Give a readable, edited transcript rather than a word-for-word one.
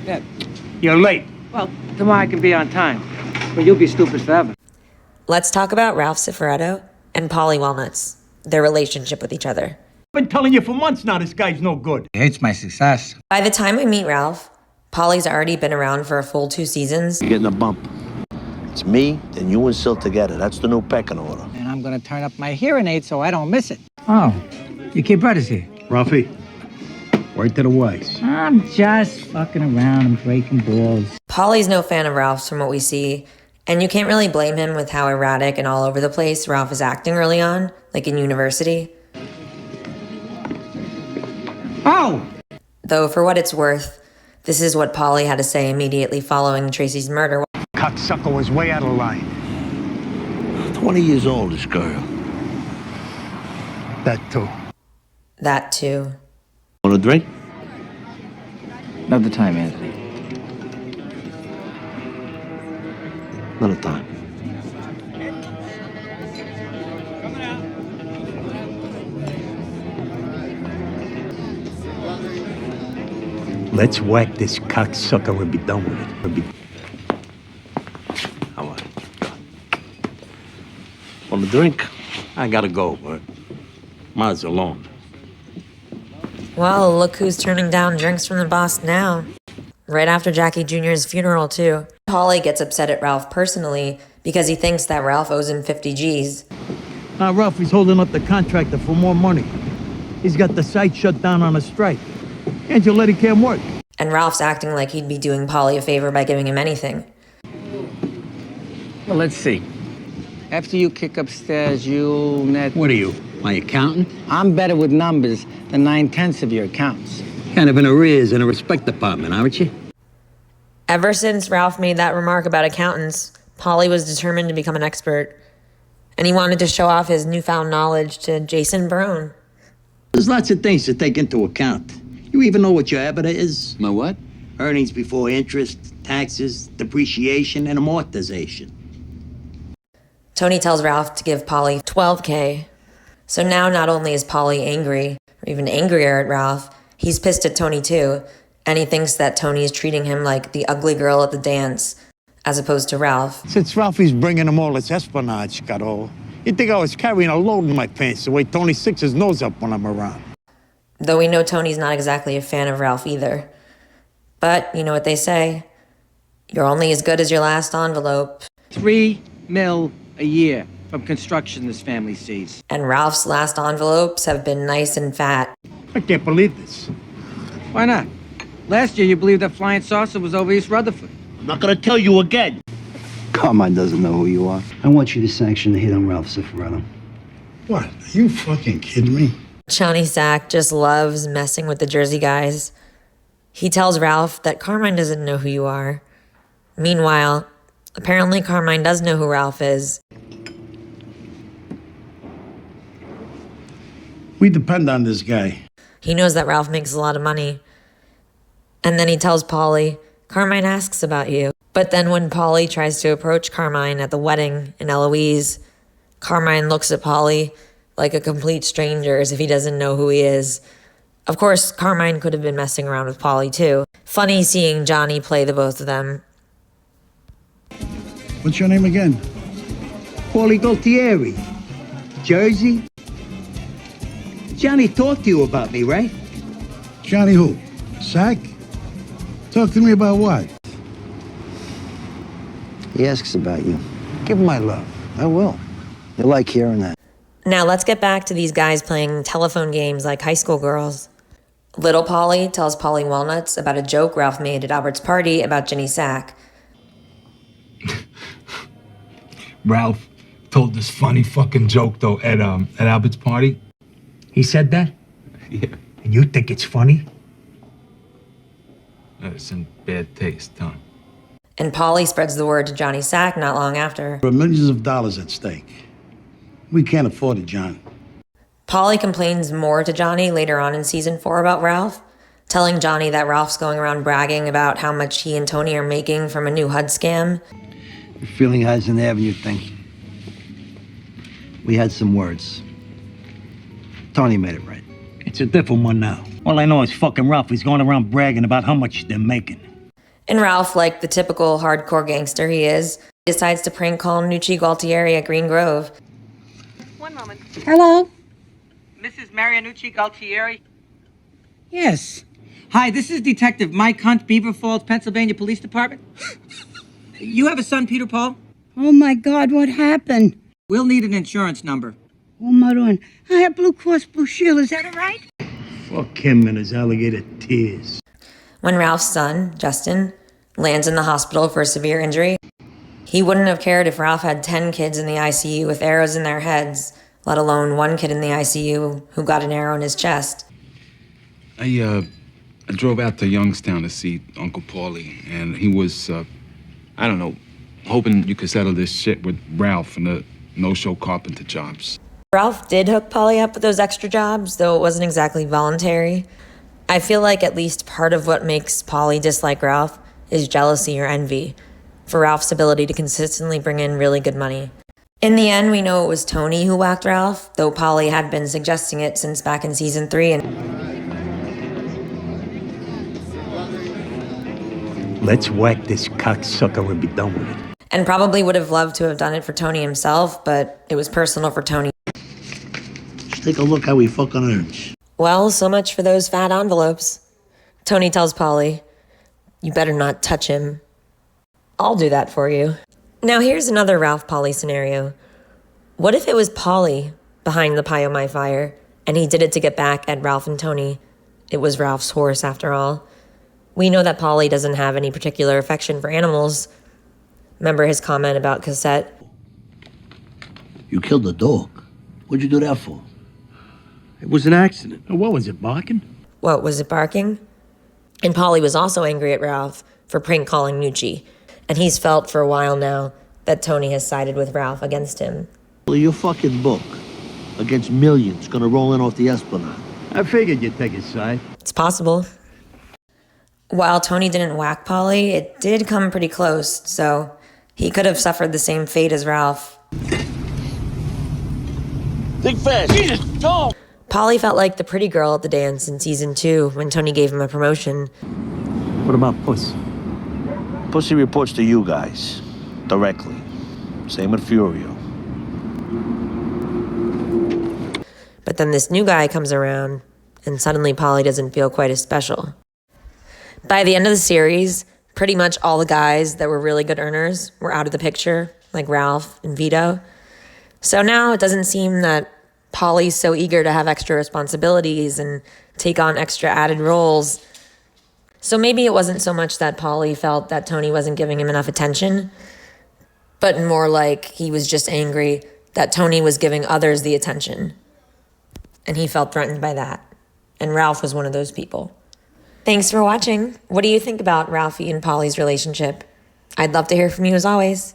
Yeah. You're late. Well, tomorrow I can be on time, but you'll be stupid forever. Let's talk about Ralph Cifaretto and Paulie Walnuts, their relationship with each other. I've been telling you for months now this guy's no good. He hates my success. By the time we meet Ralph, Paulie's already been around for a full 2 seasons. You're getting a bump. It's me and you and Sil together. That's the new pecking order. And I'm gonna turn up my hearing aid so I don't miss it. Oh, your kid brother's here. Ralphie, word to the wise. I'm just fucking around and breaking balls. Paulie's no fan of Ralph's from what we see, and you can't really blame him with how erratic and all over the place Ralph is acting early on, like in university. Oh! Though for what it's worth, this is what Paulie had to say immediately following Tracy's murder. Cocksucker was way out of line. 20 years old, this girl. That too. That too. Want a drink? Another time, Anthony. Another time. Let's whack this cocksucker and be done with it. How about it? Want a drink? I gotta go, but Ma's alone. Well, look who's turning down drinks from the boss now. Right after Jackie Jr.'s funeral, too. Paulie gets upset at Ralph personally because he thinks that Ralph owes him 50 G's. Now, Ralph, he's holding up the contractor for more money. He's got the site shut down on a strike. Can't you let him work? And Ralph's acting like he'd be doing Paulie a favor by giving him anything. Well, let's see. After you kick upstairs, you'll net... What are you, my accountant? I'm better with numbers than 9/10 of your accounts. Kind of in arrears in a respect department, aren't you? Ever since Ralph made that remark about accountants, Paulie was determined to become an expert. And he wanted to show off his newfound knowledge to Jason Barone. There's lots of things to take into account. You even know what your EBITDA is? My what? Earnings before interest, taxes, depreciation, and amortization. Tony tells Ralph to give Paulie $12K. So now not only is Paulie angry, or even angrier at Ralph, he's pissed at Tony too, and he thinks that Tony is treating him like the ugly girl at the dance, as opposed to Ralph. Since Ralphie's bringing him all this espionage, Caro, you'd think I was carrying a load in my pants the way Tony sticks his nose up when I'm around. Though we know Tony's not exactly a fan of Ralph either. But you know what they say, you're only as good as your last envelope. $3 million a year from construction this family sees. And Ralph's last envelopes have been nice and fat. I can't believe this. Why not? Last year you believed that flying saucer was over East Rutherford. I'm not gonna tell you again. Carmine doesn't know who you are. I want you to sanction the hit on Ralph Cifaretto. What? Are you fucking kidding me? Johnny Sack just loves messing with the Jersey guys. He tells Ralph that Carmine doesn't know who you are. Meanwhile, apparently Carmine does know who Ralph is. We depend on this guy. He knows that Ralph makes a lot of money. And then he tells Paulie, Carmine asks about you. But then when Paulie tries to approach Carmine at the wedding in Eloise, Carmine looks at Paulie like a complete stranger as if he doesn't know who he is. Of course, Carmine could have been messing around with Paulie too. Funny seeing Johnny play the both of them. What's your name again? Paulie Gualtieri. Jersey? Johnny talked to you about me, right? Johnny who? Sack? Talk to me about what? He asks about you. Give him my love. I will. You like hearing that. Now let's get back to these guys playing telephone games like high school girls. Little Paulie tells Paulie Walnuts about a joke Ralph made at Albert's party about Ginny Sack. Ralph told this funny fucking joke, though, at Albert's party. He said that? Yeah. And you think it's funny? It's in bad taste, huh? And Paulie spreads the word to Johnny Sack not long after. There are millions of dollars at stake. We can't afford it, John. Paulie complains more to Johnny later on in season 4 about Ralph, telling Johnny that Ralph's going around bragging about how much he and Tony are making from a new HUD scam. You're feeling higher than ever, you think. We had some words. Tony made it right. It's a different one now. All I know is fucking Ralph is going around bragging about how much they're making. And Ralph, like the typical hardcore gangster he is, decides to prank call Nucci Gualtieri at Green Grove. One moment. Hello? Mrs. Marianucci Galtieri? Yes. Hi, this is Detective Mike Hunt, Beaver Falls, Pennsylvania Police Department. You have a son, Peter Paul? Oh my God, what happened? We'll need an insurance number. Oh, Maroon, I have Blue Cross Blue Shield, is that all right? Fuck him and his alligator tears. When Ralph's son, Justin, lands in the hospital for a severe injury, he wouldn't have cared if Ralph had 10 kids in the ICU with arrows in their heads, let alone one kid in the ICU who got an arrow in his chest. I drove out to Youngstown to see Uncle Paulie, and he was, I don't know, hoping you could settle this shit with Ralph and the no-show carpenter jobs. Ralph did hook Paulie up with those extra jobs, though it wasn't exactly voluntary. I feel like at least part of what makes Paulie dislike Ralph is jealousy or envy for Ralph's ability to consistently bring in really good money. In the end, we know it was Tony who whacked Ralph, though Paulie had been suggesting it since back in season 3. Let's whack this cocksucker and be done with it. And probably would have loved to have done it for Tony himself, but it was personal for Tony. Just take a look how he fucking earns. Well, so much for those fat envelopes. Tony tells Paulie, "You better not touch him. I'll do that for you." Now here's another Ralph Paulie scenario. What if it was Paulie behind the Pie O' My Fire, and he did it to get back at Ralph and Tony? It was Ralph's horse, after all. We know that Paulie doesn't have any particular affection for animals. Remember his comment about Cassette? You killed the dog. What'd you do that for? It was an accident. What was it, barking? What, was it barking? And Paulie was also angry at Ralph for prank calling Nucci, and he's felt for a while now that Tony has sided with Ralph against him. Well, your fucking book against millions gonna roll in off the Esplanade. I figured you'd take his side. It's possible. While Tony didn't whack Paulie, it did come pretty close, so he could have suffered the same fate as Ralph. Think fast. Jesus, don't! Paulie felt like the pretty girl at the dance in season 2 when Tony gave him a promotion. What about Puss? Pussy reports to you guys directly. Same with Furio. But then this new guy comes around, and suddenly Paulie doesn't feel quite as special. By the end of the series, pretty much all the guys that were really good earners were out of the picture, like Ralph and Vito. So now it doesn't seem that Paulie's so eager to have extra responsibilities and take on extra added roles. So maybe it wasn't so much that Paulie felt that Tony wasn't giving him enough attention, but more like he was just angry that Tony was giving others the attention. And he felt threatened by that. And Ralph was one of those people. Thanks for watching. What do you think about Ralphie and Paulie's relationship? I'd love to hear from you as always.